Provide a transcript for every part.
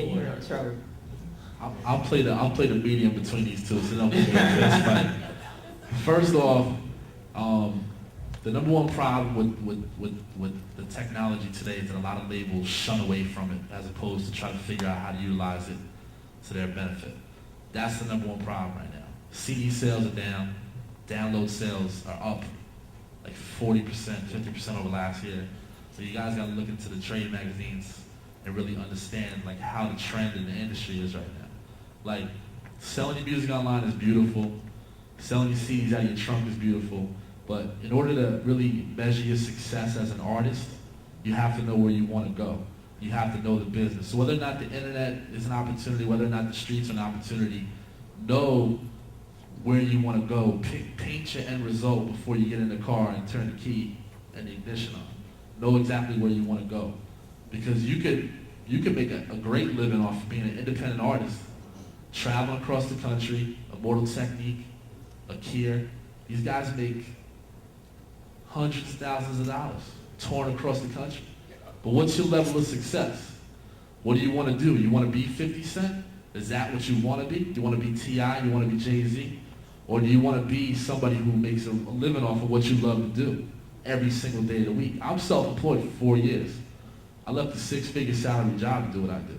getting you in trouble. I'll play the medium between these two, so don't get me in this fight. First off, the number one problem with the technology today is that a lot of labels shun away from it as opposed to try to figure out how to utilize it to their benefit. That's the number one problem right now. CD sales are down, download sales are up like 40%, 50% over last year. So you guys gotta look into the trade magazines and really understand like how the trend in the industry is right now. Like selling your music online is beautiful, selling your CDs out of your trunk is beautiful, but in order to really measure your success as an artist, you have to know where you want to go. You have to know the business. So whether or not the internet is an opportunity, whether or not the streets are an opportunity, know where you want to go. Paint your end result before you get in the car and turn the key and the ignition on. Know exactly where you want to go. Because you could make a great living off of being an independent artist, traveling across the country, Immortal Technique, Akir. These guys make hundreds of thousands of dollars touring across the country. But what's your level of success? What do you want to do? You want to be 50 Cent? Is that what you want to be? Do you want to be T.I.? You want to be Jay-Z? Or do you want to be somebody who makes a living off of what you love to do every single day of the week? I'm self-employed for 4 years. I left a six-figure salary job to do what I do.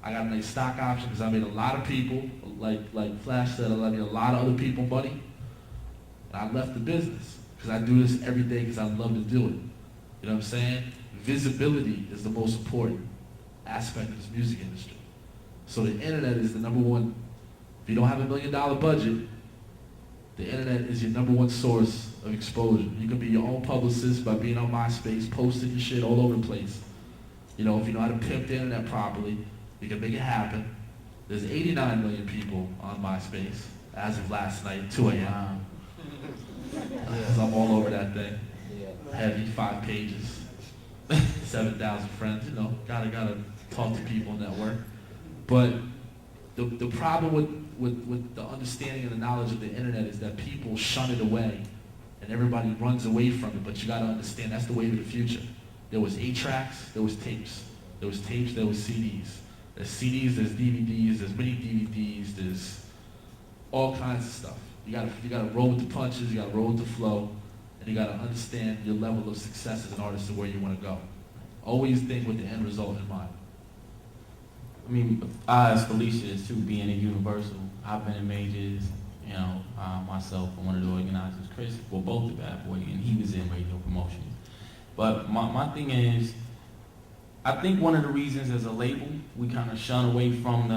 I got to make stock options because I made a lot of people, like Flash said, I made a lot of other people money. And I left the business because I do this every day because I love to do it. You know what I'm saying? Visibility is the most important aspect of this music industry. So the internet is the number one. If you don't have $1 million budget, the internet is your number one source of exposure. You can be your own publicist by being on MySpace, posting your shit all over the place. You know, if you know how to pimp the internet properly, you can make it happen. There's 89 million people on MySpace as of last night, 2 a.m. Because I'm all over that thing. Heavy, 5 pages, 7,000 friends. You know, gotta talk to people, network. But the problem with the understanding and the knowledge of the internet is that people shun it away and everybody runs away from it, but you gotta understand that's the wave of the future. There was 8 tracks, there was tapes. There was tapes, there was CDs. There's CDs, there's DVDs, there's mini DVDs, there's all kinds of stuff. You gotta roll with the punches, you gotta roll with the flow, and you gotta understand your level of success as an artist and where you wanna go. Always think with the end result in mind. I mean, I as Felicia is too, being at Universal, I've been in majors, you know, myself and one of the organizers, Chris, well, both the Bad Boy, and he was in radio promotions. But my thing is, I think one of the reasons as a label, we kind of shun away from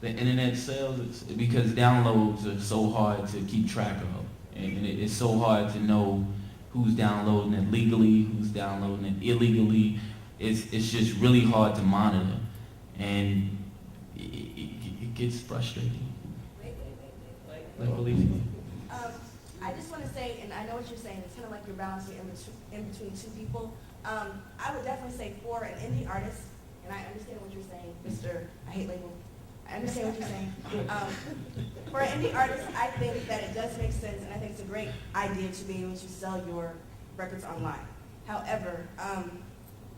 the internet sales is because downloads are so hard to keep track of. And it's so hard to know who's downloading it legally, who's downloading it illegally. It's just really hard to monitor. And it gets frustrating. Wait. I just want to say, and I know what you're saying, it's kind of like you're balancing in between two people. I would definitely say for an indie artist, and I understand what you're saying, Mr. I hate label. I understand what you're saying. For an indie artist, I think that it does make sense, and I think it's a great idea to be able to sell your records online. However,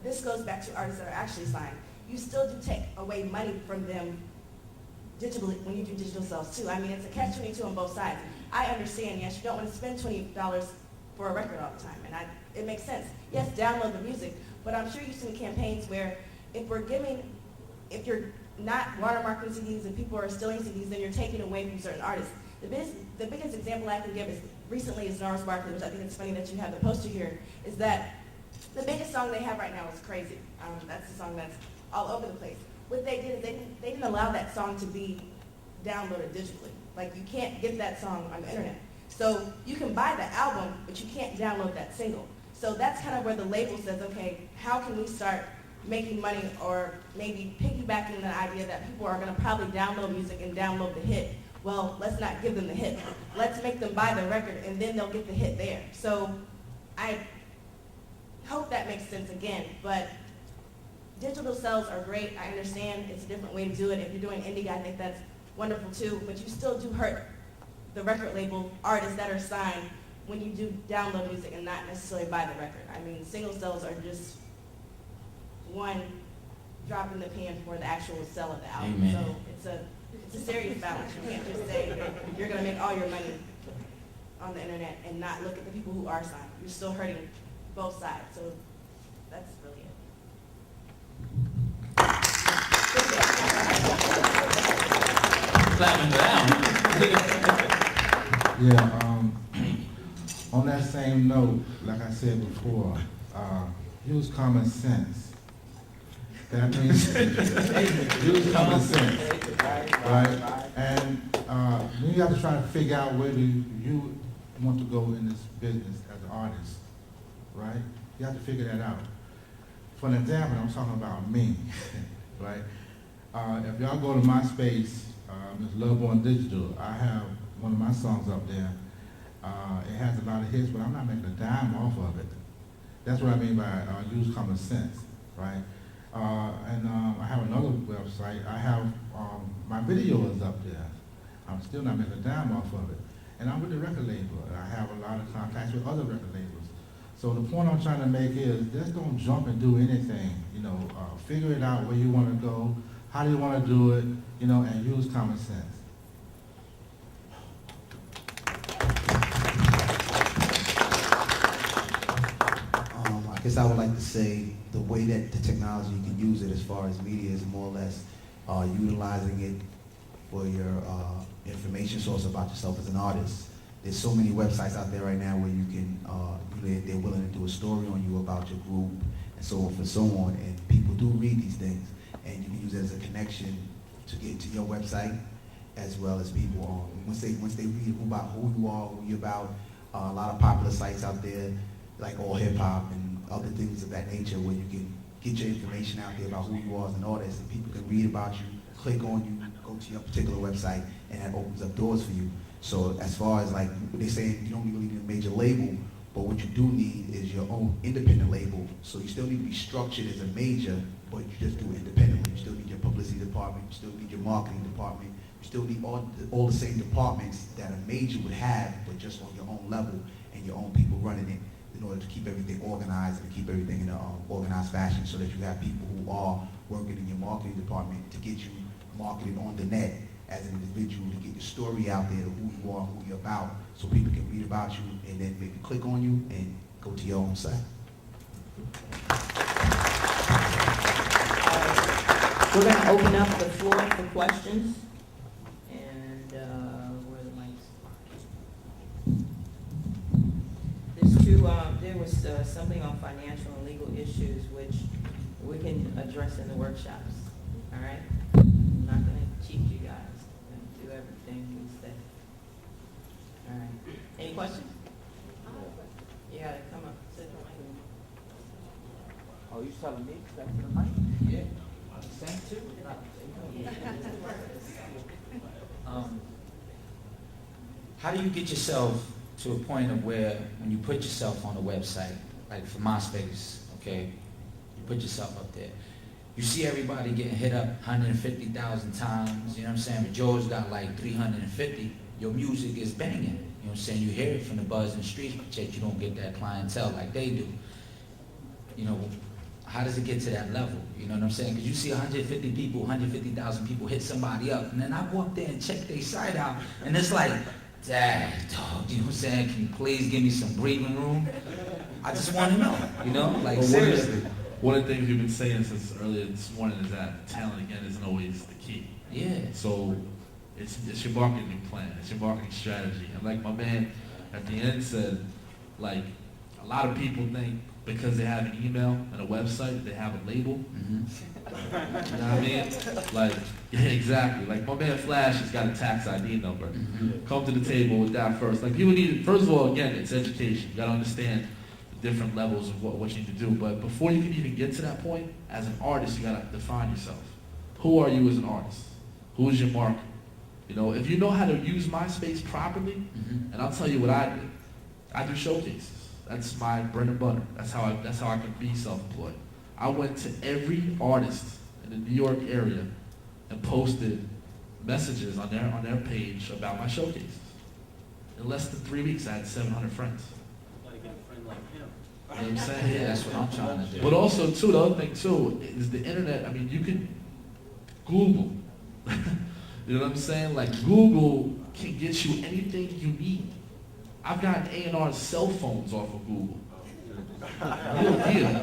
this goes back to artists that are actually signed. You still do take away money from them digitally when you do digital sales too. I mean, it's a catch-22 on both sides. I understand, yes, you don't want to spend $20 for a record all the time, and it makes sense. Yes, download the music, but I'm sure you've seen campaigns where if you're not watermarking CDs and people are stealing CDs, then you're taking away from certain artists. The biggest example I can give is recently is Gnarls Barkley, which I think it's funny that you have the poster here, is that the biggest song they have right now is Crazy. That's the song that's all over the place. What they did is they didn't allow that song to be downloaded digitally. Like, you can't get that song on the internet. So you can buy the album, but you can't download that single. So that's kind of where the label says, okay, how can we start making money, or maybe piggybacking the idea that people are going to probably download music and download the hit. Well, let's not give them the hit. Let's make them buy the record, and then they'll get the hit there. So I hope that makes sense again, but digital sales are great. I understand it's a different way to do it. If you're doing indie, I think that's wonderful too, but you still do hurt the record label artists that are signed when you do download music and not necessarily buy the record. I mean, single sales are just one drop in the pan for the actual sell of the album. Amen. So it's a serious balance. You can't just say you're going to make all your money on the internet and not look at the people who are signed. You're still hurting both sides. So that's really it. Clapping down. Yeah, on that same note, like I said before, use common sense. That means use common sense, right? And then you have to try to figure out where do you want to go in this business as an artist, right? You have to figure that out. For an example, I'm talking about me, right? If y'all go to MySpace, Ms. Loveborn Digital, I have one of my songs up there. It has a lot of hits, but I'm not making a dime off of it. That's what I mean by use common sense, right? And I have another website. I have my video is up there. I'm still not making a dime off of it. And I'm with the record label. And I have a lot of contacts with other record labels. So the point I'm trying to make is just don't jump and do anything. You know, figure it out where you want to go, how do you want to do it, you know, and use common sense. I guess I would like to say the way that the technology, you can use it as far as media is more or less utilizing it for your information source about yourself as an artist. There's so many websites out there right now where you can, they're willing to do a story on you about your group and so on and so on, and people do read these things, and you can use it as a connection to get to your website, as well as people, once they read about who you are, who you're about, a lot of popular sites out there, like All Hip Hop and other things of that nature, where you can get your information out there about who you are as an artist, and people can read about you, click on you, go to your particular website, and that opens up doors for you. So as far as like, they say you don't really need a major label, but what you do need is your own independent label. So you still need to be structured as a major, but you just do it independently. You still need your publicity department, you still need your marketing department, you still need all the same departments that a major would have, but just on your own level and your own people running it, in order to keep everything organized and keep everything in an organized fashion, so that you have people who are working in your marketing department to get you marketed on the net as an individual, to get your story out there, who you are, who you're about, so people can read about you and then maybe click on you and go to your own site. We're going to open up the floor for questions. And where are the mics? There was something on financial and legal issues which we can address in the workshops. All right? I'm not going to cheat you guys. I'm going to do everything we say. All right. Any questions? You got to come up. Sit on the mic. Oh, you telling me back to the mic? Yeah. Same too? How do you get yourself to a point of where, when you put yourself on a website, like for MySpace, okay, you put yourself up there, you see everybody getting hit up 150,000 times, you know what I'm saying, but Joe's got like 350, your music is banging, you know what I'm saying, you hear it from the buzz in the streets, but yet you don't get that clientele like they do. You know, how does it get to that level? You know what I'm saying? Because you see 150 people, 150,000 people hit somebody up, and then I go up there and check their site out, and it's like, dang, dog, you know what I'm saying? Can you please give me some breathing room? I just want to know, you know? Like, seriously. One of the things we've been saying since earlier this morning is that talent, again, isn't always the key. Yeah. So it's your marketing plan, it's your marketing strategy. And like my man at the end said, like, a lot of people think because they have an email and a website, they have a label. Mm-hmm. You know what I mean? Like, yeah, exactly. Like my man Flash has got a tax ID number. Mm-hmm. Come to the table with that first. Like people need, first of all, again, it's education. You gotta understand the different levels of what you need to do. But before you can even get to that point, as an artist, you gotta define yourself. Who are you as an artist? Who is your market? You know, if you know how to use MySpace properly, Mm-hmm. and I'll tell you what I do. I do showcases. That's my bread and butter. That's how I can be self-employed. I went to every artist in the New York area and posted messages on their page about my showcases. In less than 3 weeks, I had 700 friends. Gotta get a friend like him. You know what I'm saying? Yeah, that's what I'm trying to do. But also, too, the other thing, too, is the internet. I mean, you can Google. You know what I'm saying? Like, Google can get you anything you need. I've gotten A&R cell phones off of Google. Real deal. You know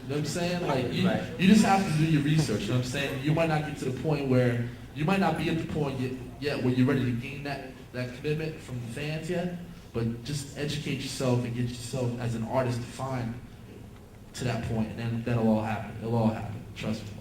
what I'm saying? Like, you just have to do your research. You know what I'm saying? You might not get to the point where, you might not be at the point yet where you're ready to gain that commitment from the fans yet, but just educate yourself and get yourself as an artist defined to that point, and then that'll all happen. It'll all happen. Trust me.